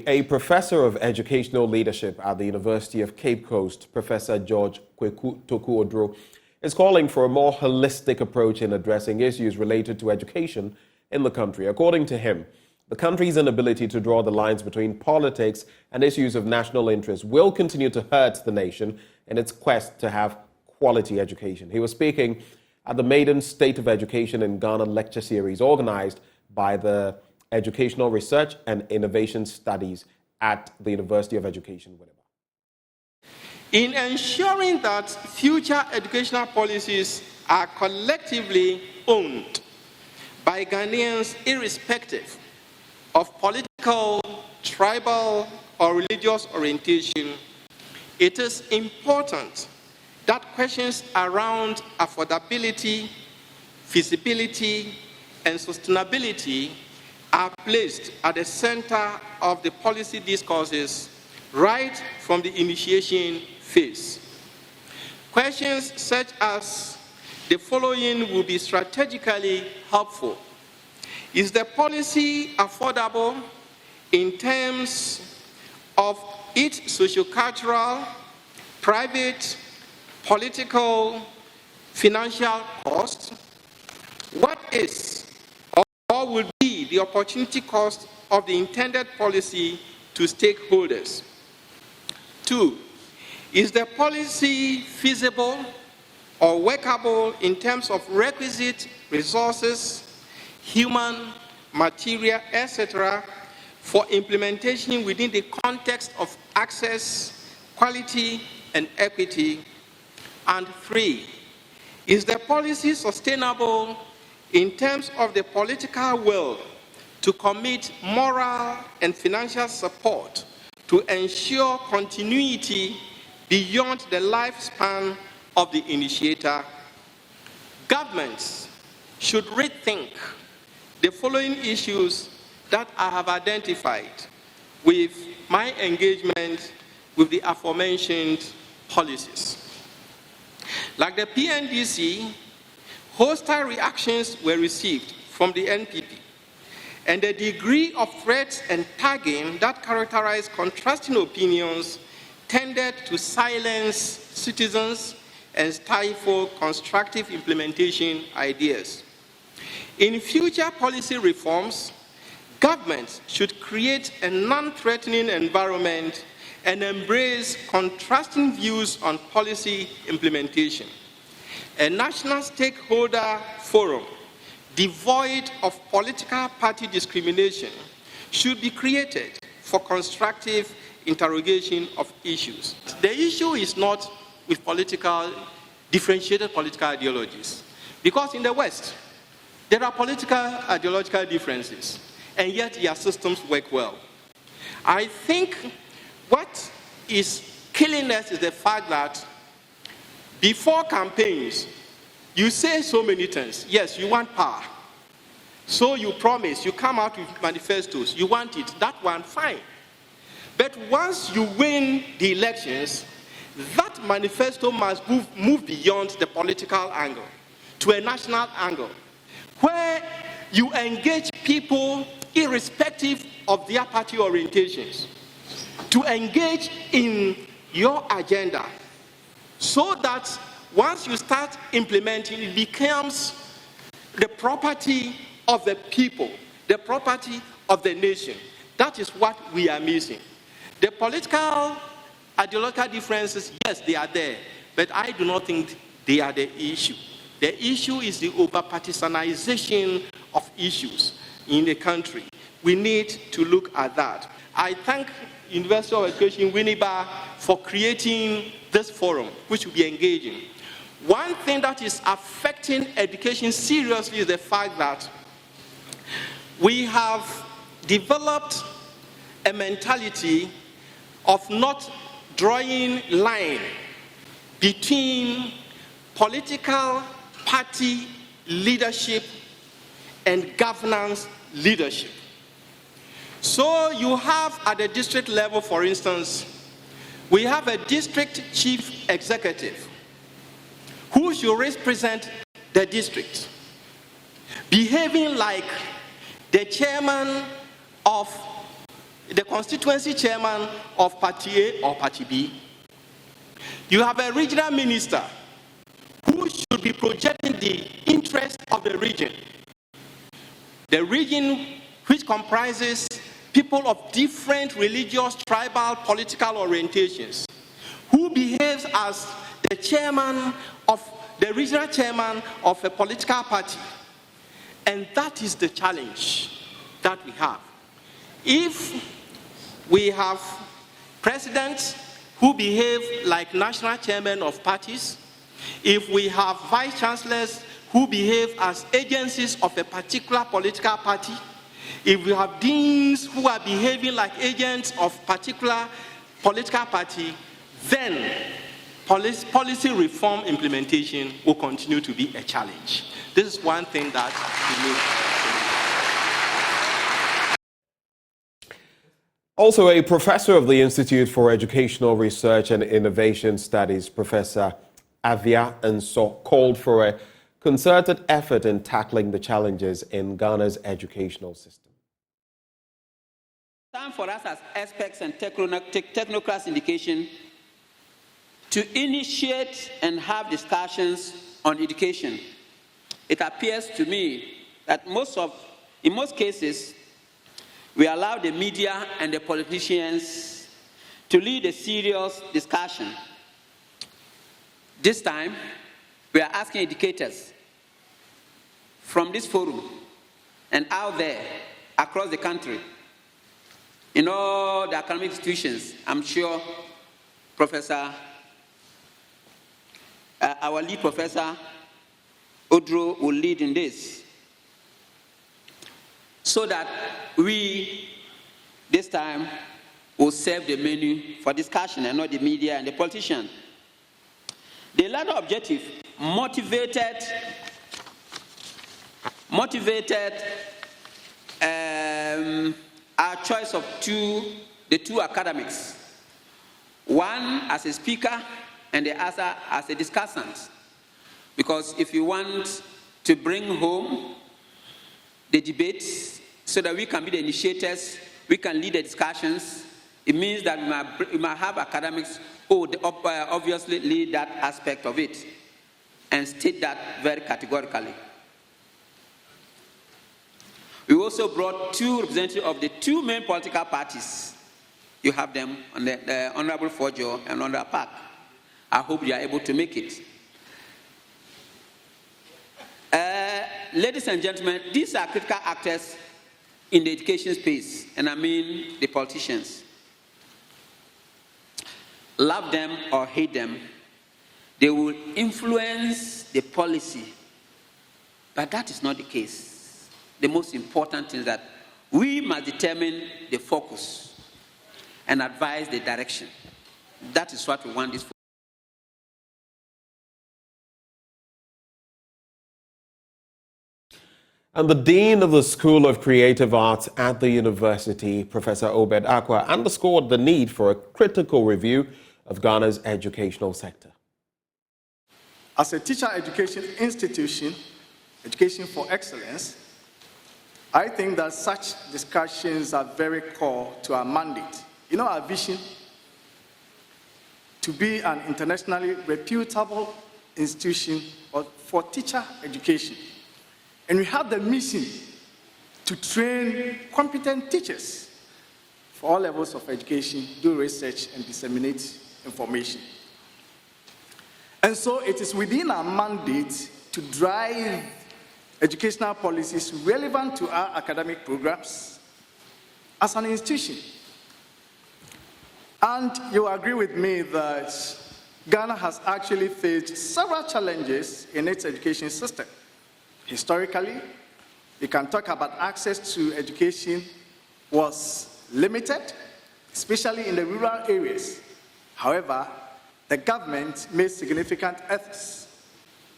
a professor of educational leadership at the University of Cape Coast, Professor George Toku Oduro, is calling for a more holistic approach in addressing issues related to education in the country. According to him, the country's inability to draw the lines between politics and issues of national interest will continue to hurt the nation in its quest to have quality education. He was speaking at the maiden State of Education in Ghana lecture series organized by the Educational Research and Innovation Studies at the University of Education, Winneba. In ensuring that future educational policies are collectively owned by Ghanaians irrespective of political, tribal, or religious orientation, it is important that questions around affordability, feasibility, and sustainability are placed at the center of the policy discourses right from the initiation phase. Questions such as the following will be strategically helpful. Is the policy affordable in terms of its sociocultural, private, political, financial cost? What is or will be the opportunity cost of the intended policy to stakeholders? 2, is the policy feasible or workable in terms of requisite resources, human, material, etc., for implementation within the context of access, quality, and equity? And 3, is the policy sustainable in terms of the political will to commit moral and financial support to ensure continuity beyond the lifespan of the initiator? Governments should rethink the following issues that I have identified with my engagement with the aforementioned policies. Like the PNDC, hostile reactions were received from the NPP, and the degree of threats and tagging that characterized contrasting opinions tended to silence citizens and stifle constructive implementation ideas. In future policy reforms, governments should create a non-threatening environment and embrace contrasting views on policy implementation. A national stakeholder forum devoid of political party discrimination should be created for constructive interrogation of issues. The issue is not with differentiated political ideologies, because in the West, there are political ideological differences, and yet their systems work well. I think what is killing us is the fact that before campaigns, you say so many things. Yes, you want power. So you promise, you come out with manifestos, you want it, that one, fine. But once you win the elections, that manifesto must move beyond the political angle to a national angle, where you engage people irrespective of their party orientations to engage in your agenda, so that once you start implementing, it becomes the property of the people, the property of the nation. That is what we are missing. The political ideological differences, yes, they are there, but I do not think they are the issue. The issue is the over-partisanization of issues in the country. We need to look at that. I thank University of Education Winneba for creating this forum, which will be engaging. One thing that is affecting education seriously is the fact that we have developed a mentality of not drawing line between political party leadership and governance leadership. So you have at the district level, for instance, we have a district chief executive who should represent the district, behaving like the chairman of the constituency chairman of Party A or Party B. You have a regional minister who should be projecting the interest of the region. The region which comprises people of different religious, tribal, political orientations, who behaves as the chairman of the regional chairman of a political party. And that is the challenge that we have. If we have presidents who behave like national chairmen of parties, if we have vice chancellors who behave as agencies of a particular political party, if we have deans who are behaving like agents of particular political party, then policy reform implementation will continue to be a challenge. This is one thing that we need. Also, a professor of the Institute for Educational Research and Innovation Studies, Professor Avia Nso, called for a concerted effort in tackling the challenges in Ghana's educational system. Time for us as experts and technocrats in education to initiate and have discussions on education. It appears to me that in most cases, we allow the media and the politicians to lead a serious discussion. This time, we are asking educators from this forum and out there across the country, in all the academic institutions. I'm sure our lead professor, Oduro, will lead in this, so that we, this time, will serve the menu for discussion and not the media and the politician. The latter objective motivated our choice of the two academics, one as a speaker and the other as a discussant. Because if you want to bring home the debates so that we can be the initiators, we can lead the discussions, it means that we might have academics who would obviously lead that aspect of it and state that very categorically. We also brought two representatives of the two main political parties. You have them on the Honorable Fojo and Honorable Park. I hope you are able to make it. Ladies and gentlemen, these are critical actors in the education space, and I mean the politicians. Love them or hate them, they will influence the policy, but that is not the case. The most important thing is that we must determine the focus and advise the direction. That is what we want this for. And the Dean of the School of Creative Arts at the university, Professor Obed Akwa, underscored the need for a critical review of Ghana's educational sector. As a teacher education institution, Education for Excellence, I think that such discussions are very core to our mandate. You know, our vision to be an internationally reputable institution for teacher education. And we have the mission to train competent teachers for all levels of education, do research, and disseminate information. And so it is within our mandate to drive educational policies relevant to our academic programs as an institution. And you agree with me that Ghana has actually faced several challenges in its education system. Historically, we can talk about access to education was limited, especially in the rural areas. However, the government made significant efforts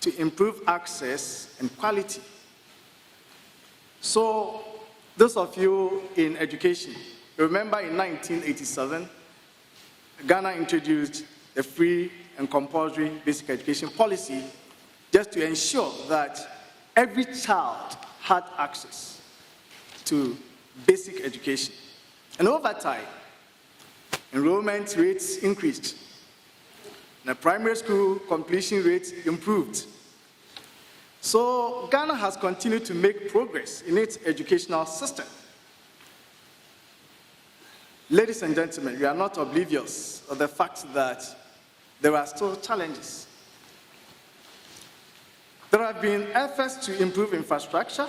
to improve access and quality. So, those of you in education, remember in 1987, Ghana introduced the free and compulsory basic education policy just to ensure that every child had access to basic education. And over time, enrollment rates increased. The primary school completion rate improved. So Ghana has continued to make progress in its educational system. Ladies and gentlemen, we are not oblivious of the fact that there are still challenges. There have been efforts to improve infrastructure,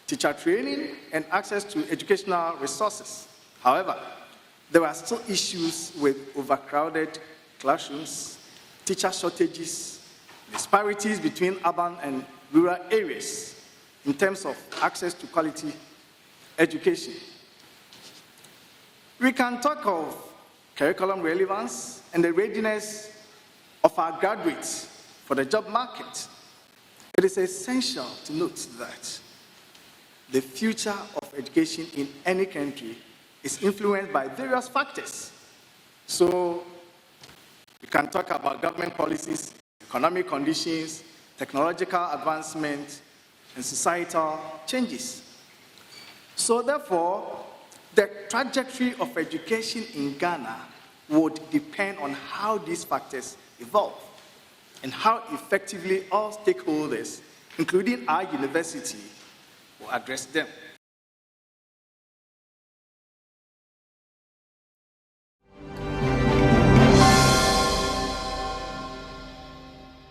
teacher training, and access to educational resources. However, there are still issues with overcrowded classrooms, teacher shortages, disparities between urban and rural areas in terms of access to quality education. We can talk of curriculum relevance and the readiness of our graduates for the job market. It is essential to note that the future of education in any country is influenced by various factors. So we can talk about government policies, economic conditions, technological advancement, and societal changes. So therefore, the trajectory of education in Ghana would depend on how these factors evolve and how effectively all stakeholders, including our university, will address them.